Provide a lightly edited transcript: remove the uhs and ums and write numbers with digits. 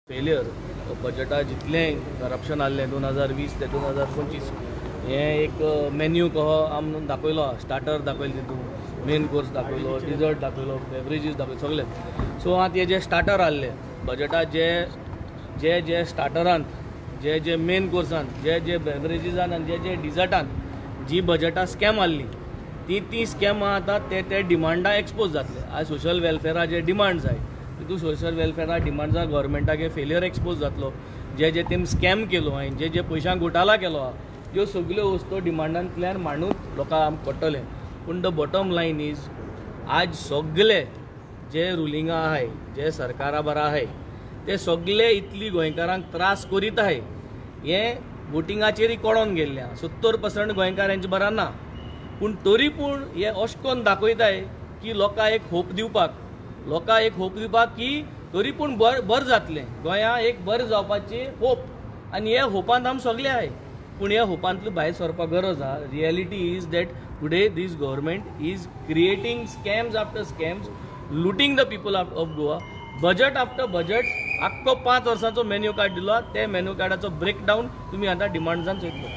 Failure बजेटा जितलें corruption आसलें 2020 ते 2025 हे एक मेन्यू कहो आम दाखयलो स्टार्टर दाखयले तितून मेन कोर्स दाखयलो डिजर्ट दाखयलो बेवरेजीस दाखयलो सगळें सो आतां हे जे स्टार्टर आसले बजेटा जे जे जे स्टार्टरान जे जे मेन कोर्सान जे जे बेवरेजीसान आनी जे जे डिजर्टान जी बजेटा स्कॅम आसली ती स्कॅमां आतां ते डिमांडा एक्सपोज जातले आज सोशल वेलफेरा जे डिमांड्स आय तितून सोशल वेलफेरा डिमांड्सा गव्हर्मेंटाक फेलियर एक्सपोज जातलो जे जे तेम स्कॅम केलो हांवें जे जे पयशांक घोटाला केलो हा ह्यो सगळ्यो वस्तू डिमांडांतल्यान मांडून लोकांक आमकां पडटलें पूण द बॉटम लायन इज आज सगळे जे रुलिंगा आहाय जे सरकारा बरा आहाय ते सगळे इतली गोंयकारांक त्रास करीत आहाय हें वोटिंगाचेरय कळोन गेल्लें 70% गोंयकार हेंचे बरा ना पूण तरी पूण हे अशें करून दाखयताय की लोकांक एक होप दिवपाक की तरी पूण बरें जातलें गोंया एक बरें जावपाची होप आनी हे होपांत आमी सगळे आहाय पूण ह्या होपांतलो भायर सरपाक गरज आहा reality is that today this government is creating scams after scams looting the people of Goa budget after budget आख्खो 5 वर्सांचो मेन्यू कार्ड दिलो ते मेन्यू कार्डाचो ब्रेकडावन तुमी आतां डिमांड्सान चयतलो.